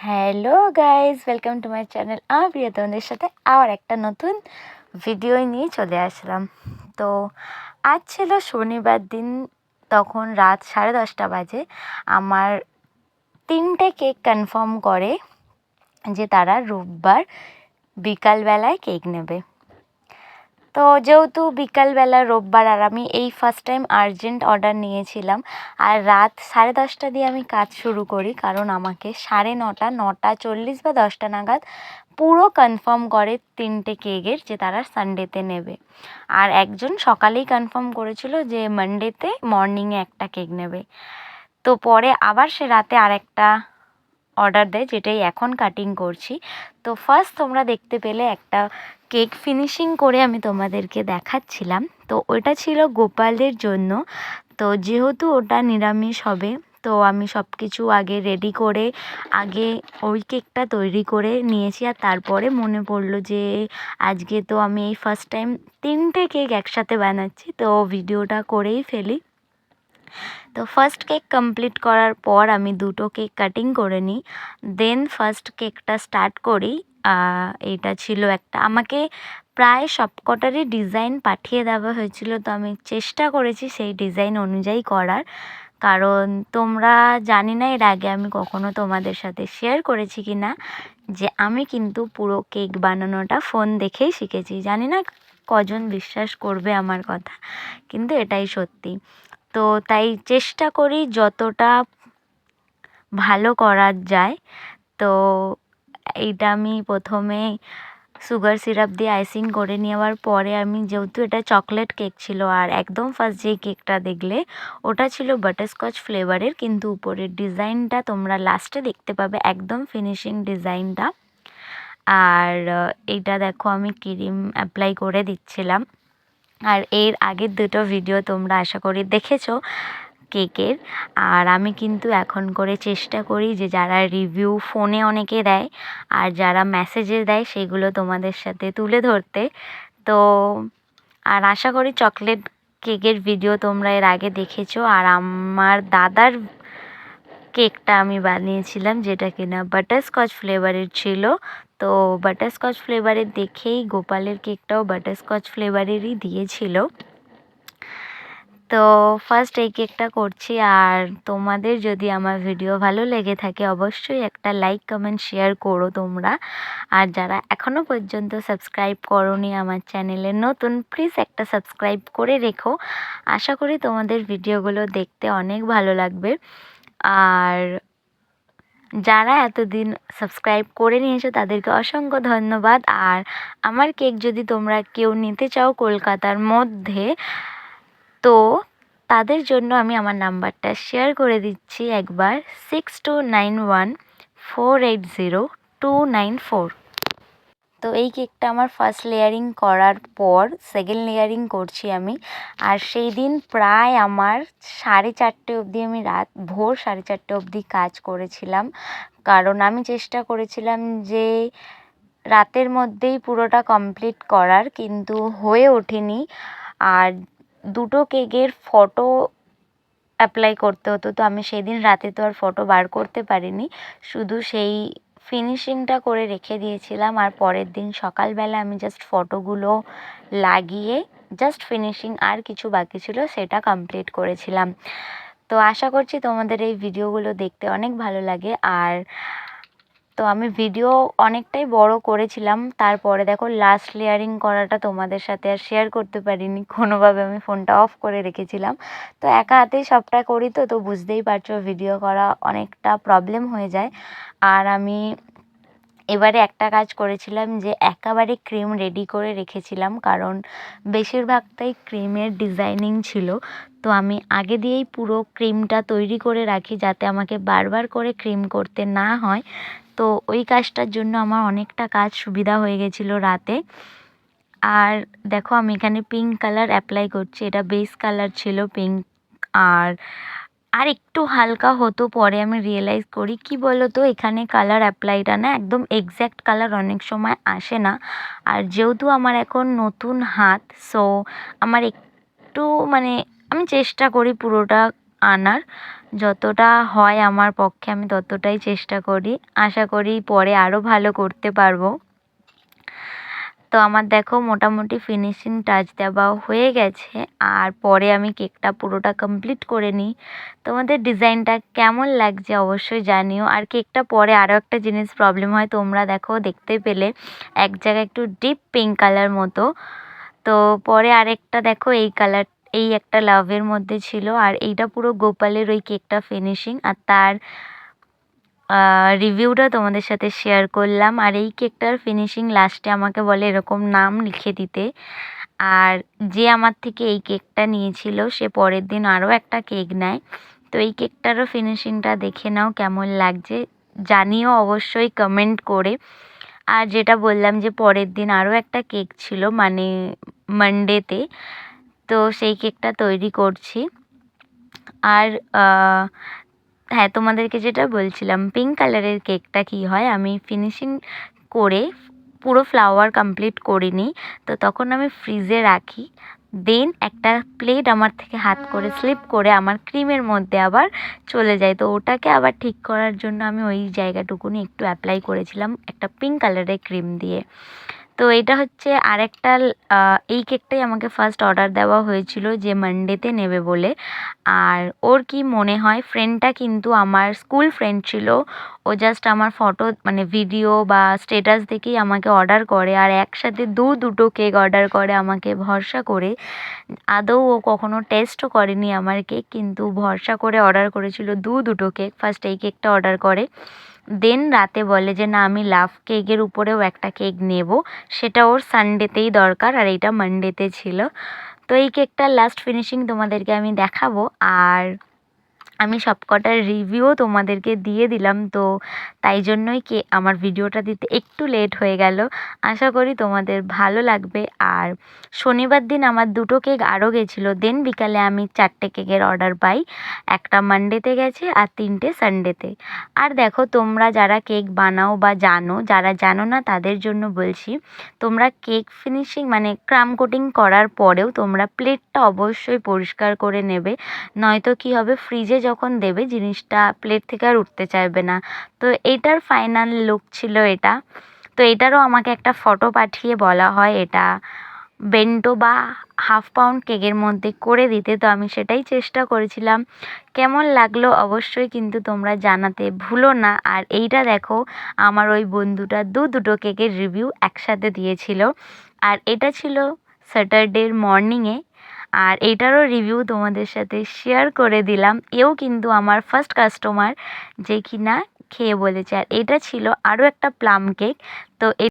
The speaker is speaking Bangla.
Hello guys, welcome to my channel. আমি প্রিয়া তোমাদের সাথে আবার একটা নতুন ভিডিও নিয়ে চলে আসলাম। তো আজ ছিল শনিবার দিন, তখন রাত 10:30 বাজে। আমার 3টে কেক কনফার্ম করে যে তারা রোববার বিকালবেলায় কেক নেবে। তো যেহেতু বিকালবেলা রোববার আর আমি এই ফার্স্ট টাইম আর্জেন্ট অর্ডার নিয়েছিলাম, আর রাত 10:30 দিয়ে আমি কাজ শুরু করি, কারণ আমাকে 9:30, 9:40 বা 10টা নাগাদ পুরো কনফার্ম করে 3টে কেকের যে তারা সানডেতে নেবে। আর একজন সকালেই কনফার্ম করেছিল যে মানডেতে মর্নিংয়ে একটা কেক নেবে। তো পরে আবার সে রাতে আরেকটা অর্ডার দেয়, যেটাই এখন কাটিং করছি। তো ফার্স্ট তোমরা দেখতে পেলে একটা কেক ফিনিশিং করে আমি তোমাদেরকে দেখাচ্ছিলাম। তো ওটা ছিল গোপালের জন্য। তো যেহেতু ওটা নিরামিষ হবে, তো আমি সব কিছু আগে রেডি করে আগে ওই কেকটা তৈরি করে নিয়েছি। আর তারপরে মনে পড়লো যে আজকে তো আমি এই ফার্স্ট টাইম 3টে কেক একসাথে বানাচ্ছি, তো ভিডিওটা করেই ফেলি। তো ফার্স্ট কেক কমপ্লিট করার পর আমি 2টো কেক কাটিং করে নিই, দেন ফার্স্ট কেকটা স্টার্ট করি। এটা ছিল একটা, আমাকে প্রায় সবকটারই ডিজাইন পাঠিয়ে দেওয়া হয়েছিল, তো আমি চেষ্টা করেছি সেই ডিজাইন অনুযায়ী করার। কারণ তোমরা, জানি না এর আগে আমি কখনো তোমাদের সাথে শেয়ার করেছি কি না, যে আমি কিন্তু পুরো কেক বানানোটা ফোন দেখেই শিখেছি। জানি না কজন বিশ্বাস করবে আমার কথা, কিন্তু এটাই সত্যি। তো তাই চেষ্টা করি যতটা ভালো করা যায়। তো এইটা আমি প্রথমে সুগার সিরাপ দিয়ে আইসিং করে নেওয়ার পরে, আমি যেহেতু এটা চকলেট কেক ছিল, আর একদম ফার্স্ট যে কেকটা দেখলে ওটা ছিল বাটারস্কচ ফ্লেভারের, কিন্তু উপরের ডিজাইনটা তোমরা লাস্টে দেখতে পাবে, একদম ফিনিশিং ডিজাইনটা। আর এইটা দেখো আমি ক্রিম অ্যাপ্লাই করে দিচ্ছিলাম। আর এর আগের 2টো ভিডিও তোমরা আশা করি দেখেছো কেকের। আর আমি কিন্তু এখন করে চেষ্টা করি যে যারা রিভিউ ফোনে অনেকে দেয় আর যারা মেসেজে দেয় সেগুলো তোমাদের সাথে তুলে ধরতে। তো আর আশা করি চকলেট কেকের ভিডিও তোমরা এর আগে দেখেছো। আর আমার দাদার কেকটা আমি বানিয়েছিলাম, যেটা কিনা বাটারস্কচ ফ্লেভারের ছিল। তো বাটারস্কচ ফ্লেভারের দেখেই গোপালের কেকটাও বাটারস্কচ ফ্লেভারেরই দিয়েছিল। তো ফার্স্ট এই কেকটা করছি। আর তোমাদের যদি আমার ভিডিও ভালো লেগে থাকে অবশ্যই একটা লাইক, কমেন্ট, শেয়ার করো তোমরা। আর যারা এখনও পর্যন্ত সাবস্ক্রাইব করোনি আমার চ্যানেলে নতুন, প্লিজ একটা সাবস্ক্রাইব করে রেখো। আশা করি তোমাদের ভিডিওগুলো দেখতে অনেক ভালো লাগবে। আর যারা এতদিন সাবস্ক্রাইব করে নিয়েছো তাদেরকে অসংখ্য ধন্যবাদ। আর আমার কেক যদি তোমরা কেউ নিতে চাও কলকাতার মধ্যে, তো তাদের জন্য আমি আমার নাম্বারটা শেয়ার করে দিচ্ছি একবার, 6291480294। তো এই কেকটা আমার ফার্স্ট লেয়ারিং করার পর সেকেন্ড লেয়ারিং করছি আমি। আর সেই দিন প্রায় আমার 4:30 অবধি, আমি ভোর 4:30 অবধি কাজ করেছিলাম, কারণ আমি চেষ্টা করেছিলাম যে রাতের মধ্যেই পুরোটা কমপ্লিট করার, কিন্তু হয়ে ওঠেনি। আর 2টো কেকের ফটো অ্যাপ্লাই করতে হতো, তো আমি সেদিন রাতে তো আর ফটো বার করতে পারিনি, শুধু সেই ফিনিশিংটা করে রেখে দিয়েছিলাম। আর পরের দিন সকালবেলা আমি জাস্ট ফটোগুলো লাগিয়ে জাস্ট ফিনিশিং আর কিছু বাকি ছিল সেটা কমপ্লিট করেছিলাম। তো আশা করছি তোমাদের এই ভিডিওগুলো দেখতে অনেক ভালো লাগে। আর তো আমি ভিডিও অনেকটাই বড় করেছিলাম, তারপরে দেখো লাস্ট লেয়ারিং করাটা তোমাদের সাথে আর শেয়ার করতে পারিনি, কোনোভাবে আমি ফোনটা অফ করে রেখেছিলাম। তো একা হাতেই সবটা করি, তো বুঝতেই পারছো ভিডিও করা অনেকটা প্রবলেম হয়ে যায়। আর আমি এবারে একটা কাজ করেছিলাম যে একেবারে ক্রিম রেডি করে রেখেছিলাম, কারণ বেশিরভাগটাই ক্রিমের ডিজাইনিং ছিল। তো আমি আগে দিয়েই পুরো ক্রিমটা তৈরি করে রাখি, যাতে আমাকে বারবার করে ক্রিম করতে না হয়। তো ওই কাজটার জন্য আমার অনেকটা কাজ সুবিধা হয়ে গেছিলো রাতে। আর দেখো আমি এখানে পিঙ্ক কালার অ্যাপ্লাই করছি, এটা বেস কালার ছিল পিঙ্ক। আর একটু হালকা হতো, পরে আমি রিয়েলাইজ করি কি বলো তো, এখানে কালার অ্যাপ্লাইটা না একদম এক্স্যাক্ট কালার অনেক সময় আসে না। আর যেহেতু আমার এখন নতুন হাত, সো আমার একটু মানে আমি চেষ্টা করি পুরোটা আনার। যতটা হয় আমার পক্ষে আমি ততটাই চেষ্টা করি। আশা করি পরে আরও ভালো করতে পারবো। তো আমার দেখো মোটামুটি ফিনিশিং টাচ দেওয়া হয়ে গেছে, আর পরে আমি কেকটা পুরোটা কমপ্লিট করে নিই। তোমাদের ডিজাইনটা কেমন লাগছে অবশ্যই জানিও। আর কেকটা পরে আরও একটা জিনিস প্রবলেম হয়, তোমরা দেখো দেখতে পেলে এক জায়গায় একটু ডিপ পিঙ্ক কালার মতো, তো পরে আরেকটা দেখো এই কালার, এই একটা লাভের মধ্যে ছিল, আর এইটা পুরো গোপালের ওই কেকটা ফিনিশিং, আর তার রিভিউটা তোমাদের সাথে শেয়ার করলাম। আর এই কেকটার ফিনিশিং লাস্টে আমাকে বলে এরকম নাম লিখে দিতে। আর যে আমার থেকে এই কেকটা নিয়েছিল সে পরের দিন আরও একটা কেক নেয়। তো এই কেকটারও ফিনিশিংটা দেখে নাও কেমন লাগছে, জানিও অবশ্যই কমেন্ট করে। আর যেটা বললাম যে পরের দিন আরও একটা কেক ছিল, মানে মানডেতে, তো সেই কেকটা তৈরি করছি। আর হ্যাঁ, তোমাদেরকে যেটা বলছিলাম পিঙ্ক কালারের কেকটা কি হয়, আমি ফিনিশিং করে পুরো ফ্লাওয়ার কমপ্লিট করিনি, তো তখন আমি ফ্রিজে রাখি। দেন একটা প্লেট আমার থেকে হাত করে স্লিপ করে আমার ক্রিমের মধ্যে আবার চলে যায়, তো ওটাকে আবার ঠিক করার জন্য আমি ওই জায়গাটুকুনি একটু অ্যাপ্লাই করেছিলাম একটা পিঙ্ক কালারের ক্রিম দিয়ে। তো এটা হচ্ছে আরেকটা, এই কেকটাই আমাকে ফার্স্ট অর্ডার দেওয়া হয়েছিল যে মানডেতে নেবে বলে। আর ওর কি মনে হয়, ফ্রেন্ডটা কিন্তু আমার স্কুল ফ্রেন্ড ছিল। ও জাস্ট আমার ফটো মানে ভিডিও বা স্টেটাস দেখেই আমাকে অর্ডার করে, আর একসাথে দুটো কেক অর্ডার করে আমাকে ভরসা করে। আদৌ ও কখনো টেস্টও করেনি আমার কেক, কিন্তু ভরসা করে অর্ডার করেছিল দুটো কেক। ফার্স্ট এই কেকটা অর্ডার করে, দেন রাতে বলে যে না আমি লাভ কেকের উপরেও একটা কেক নেব, সেটা ওর সানডেতেই দরকার, আর এইটা মানডেতে ছিল। তো এই কেকটার লাস্ট ফিনিশিং তোমাদেরকে আমি দেখাবো, আর আমি সবকটার রিভিউও তোমাদেরকে দিয়ে দিলাম, তো তাই জন্যই আমার ভিডিওটা দিতে একটু লেট হয়ে গেল। আশা করি তোমাদের ভালো লাগবে। আর শনিবার দিন আমার দুটো কেক আরও গেছিলো, দেন বিকালে আমি 4টে কেকের অর্ডার পাই, একটা মানডেতে গেছে আর 3টে সানডেতে। আর দেখো তোমরা যারা কেক বানাও বা জানো, যারা জানো না তাদের জন্য বলছি, তোমরা কেক ফিনিশিং মানে ক্রাম কোটিং করার পরেও তোমরা প্লেটটা অবশ্যই পরিষ্কার করে নেবে, নয়তো কী হবে, ফ্রিজে যখন দেবে জিনিসটা প্লেট থেকে আর উঠতে চাইবে না। তো এইটার ফাইনাল লুক ছিল এটা। তো এটারও আমাকে একটা ফটো পাঠিয়ে বলা হয় এটা বেন্টো বা হাফ পাউন্ড কেকের মধ্যে করে দিতে, তো আমি সেটাই চেষ্টা করেছিলাম। কেমন লাগলো অবশ্যই কিন্তু তোমরা জানাতে ভুলো না। আর এইটা দেখো আমার ওই বন্ধুটা দুটো কেকের রিভিউ একসাথে দিয়েছিল, আর এটা ছিল স্যাটারডের মর্নিংয়ে। আর এটারও রিভিউ তোমাদের সাথে শেয়ার করে দিলাম। এও কিন্তু আমার ফার্স্ট কাস্টমার যে কিনা খেয়ে বলেছে। আর এটা ছিল আরও একটা প্লাম কেক, তো